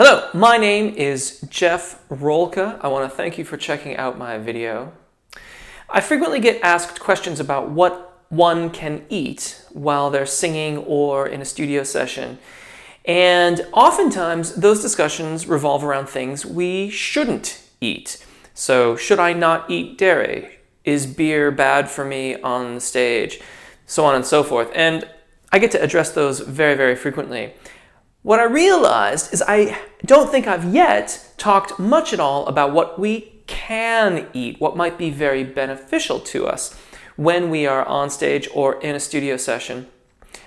Hello, my name is Jeff Rolka. I want to thank you for checking out my video. I frequently get asked questions about what one can eat while they're singing or in a studio session. And oftentimes those discussions revolve around things we shouldn't eat. So, should I not eat dairy? Is beer bad for me on the stage? So on and so forth. And I get to address those very, very frequently. What I realized is I don't think I've yet talked much at all about what we can eat, what might be very beneficial to us when we are on stage or in a studio session.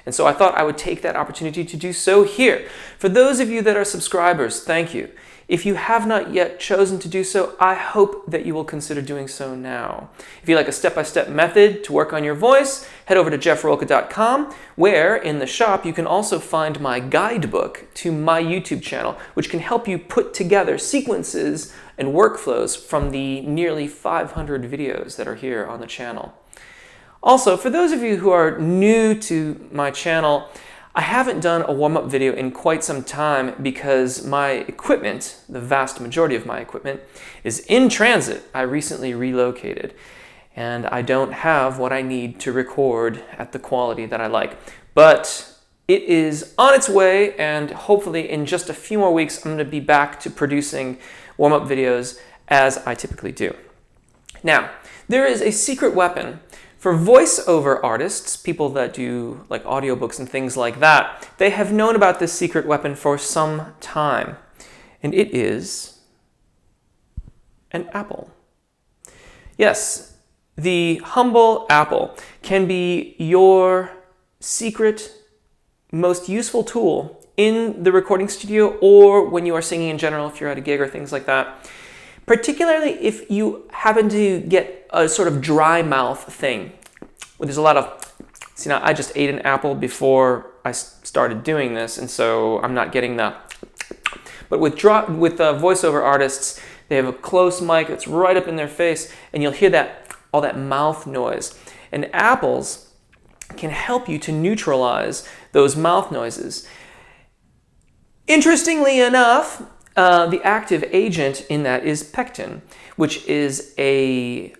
And so I thought I would take that opportunity to do so here. For those of you that are subscribers, thank you. If you have not yet chosen to do so, I hope that you will consider doing so now. If you like a step-by-step method to work on your voice, head over to jeffrolka.com, where in the shop you can also find my guidebook to my YouTube channel, which can help you put together sequences and workflows from the nearly 500 videos that are here on the channel. Also, for those of you who are new to my channel, I haven't done a warm-up video in quite some time because my equipment, the vast majority of my equipment, is in transit. I recently relocated and I don't have what I need to record at the quality that I like. But it is on its way, and hopefully in just a few more weeks I'm going to be back to producing warm-up videos as I typically do. Now, there is a secret weapon for voiceover artists, people that do like audiobooks and things like that. They have known about this secret weapon for some time, and it is an apple. Yes, the humble apple can be your secret, most useful tool in the recording studio or when you are singing in general, if you're at a gig or things like that. Particularly if you happen to get a sort of dry mouth thing. There's a lot of, see, now I just ate an apple before I started doing this, and so I'm not getting the, but with voiceover artists, they have a close mic that's right up in their face, and you'll hear that, all that mouth noise. And apples can help you to neutralize those mouth noises. Interestingly enough, the active agent in that is pectin, which is a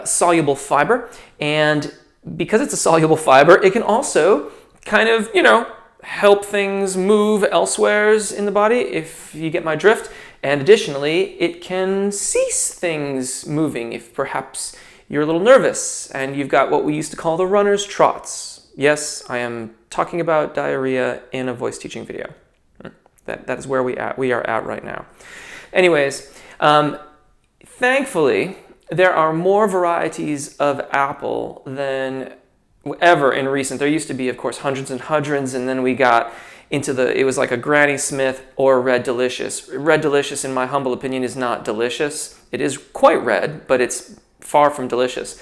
soluble fiber, and because it's a soluble fiber, it can also kind of, help things move elsewheres in the body, if you get my drift. And additionally, it can cease things moving if perhaps you're a little nervous and you've got what we used to call the runner's trots. Yes, I am talking about diarrhea in a voice teaching video. That is where we are at right now. Anyways, thankfully, there are more varieties of apple than ever in recent. There used to be, of course, hundreds and hundreds, and then we got into it was like a Granny Smith or Red Delicious. Red Delicious, in my humble opinion, is not delicious. It is quite red, but it's far from delicious.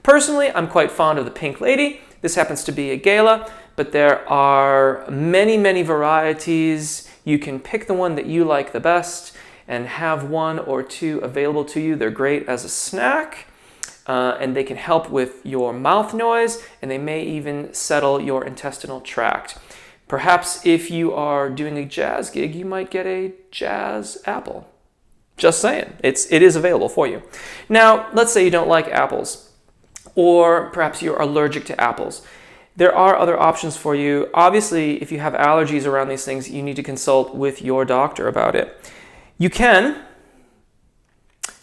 Personally, I'm quite fond of the Pink Lady. This happens to be a Gala, but there are many, many varieties. You can pick the one that you like the best and have one or two available to you. They're great as a snack, and they can help with your mouth noise, and they may even settle your intestinal tract. Perhaps if you are doing a jazz gig, you might get a jazz apple. Just saying, it is available for you. Now, let's say you don't like apples, or perhaps you're allergic to apples. There are other options for you. Obviously, if you have allergies around these things, you need to consult with your doctor about it. You can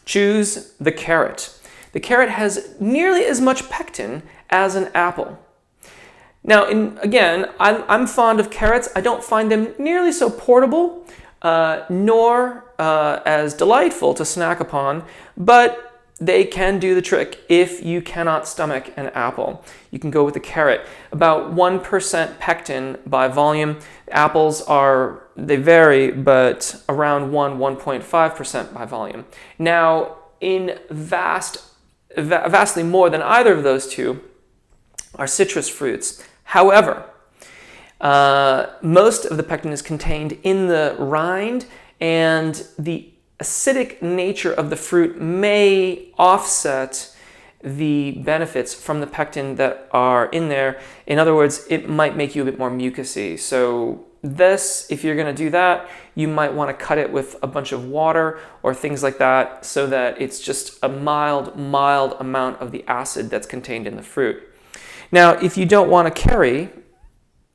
choose the carrot. The carrot has nearly as much pectin as an apple. Now, again, I'm fond of carrots. I don't find them nearly so portable, nor as delightful to snack upon, but they can do the trick if you cannot stomach an apple. You can go with the carrot. About 1% pectin by volume. Apples they vary, but around 1.5% by volume. Now, in vastly more than either of those two are citrus fruits. However, most of the pectin is contained in the rind, and the acidic nature of the fruit may offset the benefits from the pectin that are in there. In other words, it might make you a bit more mucousy. So this, if you're going to do that, you might want to cut it with a bunch of water or things like that so that it's just a mild amount of the acid that's contained in the fruit. Now, if you don't want to carry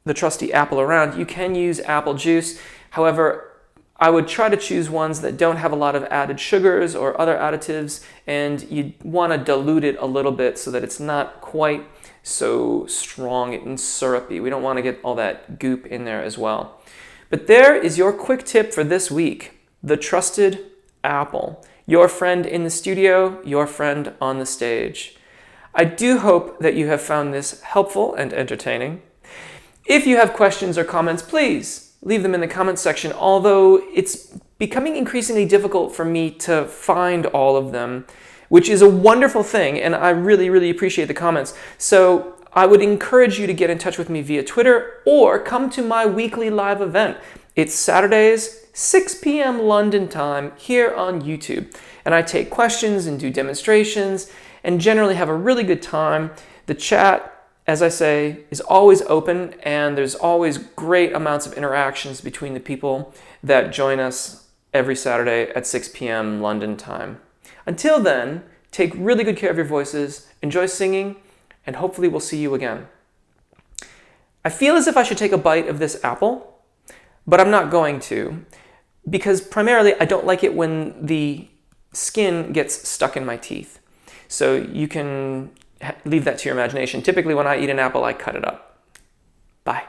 the trusty apple around, you can use apple juice. However, I would try to choose ones that don't have a lot of added sugars or other additives, and you want to dilute it a little bit so that it's not quite so strong and syrupy. We don't want to get all that goop in there as well. But there is your quick tip for this week, the trusted apple. Your friend in the studio, your friend on the stage. I do hope that you have found this helpful and entertaining. If you have questions or comments, please leave them in the comments section, although it's becoming increasingly difficult for me to find all of them, which is a wonderful thing, and I really appreciate the comments. So I would encourage you to get in touch with me via Twitter or come to my weekly live event. It's Saturdays, 6 p.m. London time here on YouTube. And I take questions and do demonstrations and generally have a really good time. The chat, as I say, is always open, and there's always great amounts of interactions between the people that join us every Saturday at 6 p.m. London time. Until then, take really good care of your voices, enjoy singing, and hopefully we'll see you again. I feel as if I should take a bite of this apple, but I'm not going to, because primarily I don't like it when the skin gets stuck in my teeth. So you can leave that to your imagination. Typically when I eat an apple, I cut it up. Bye.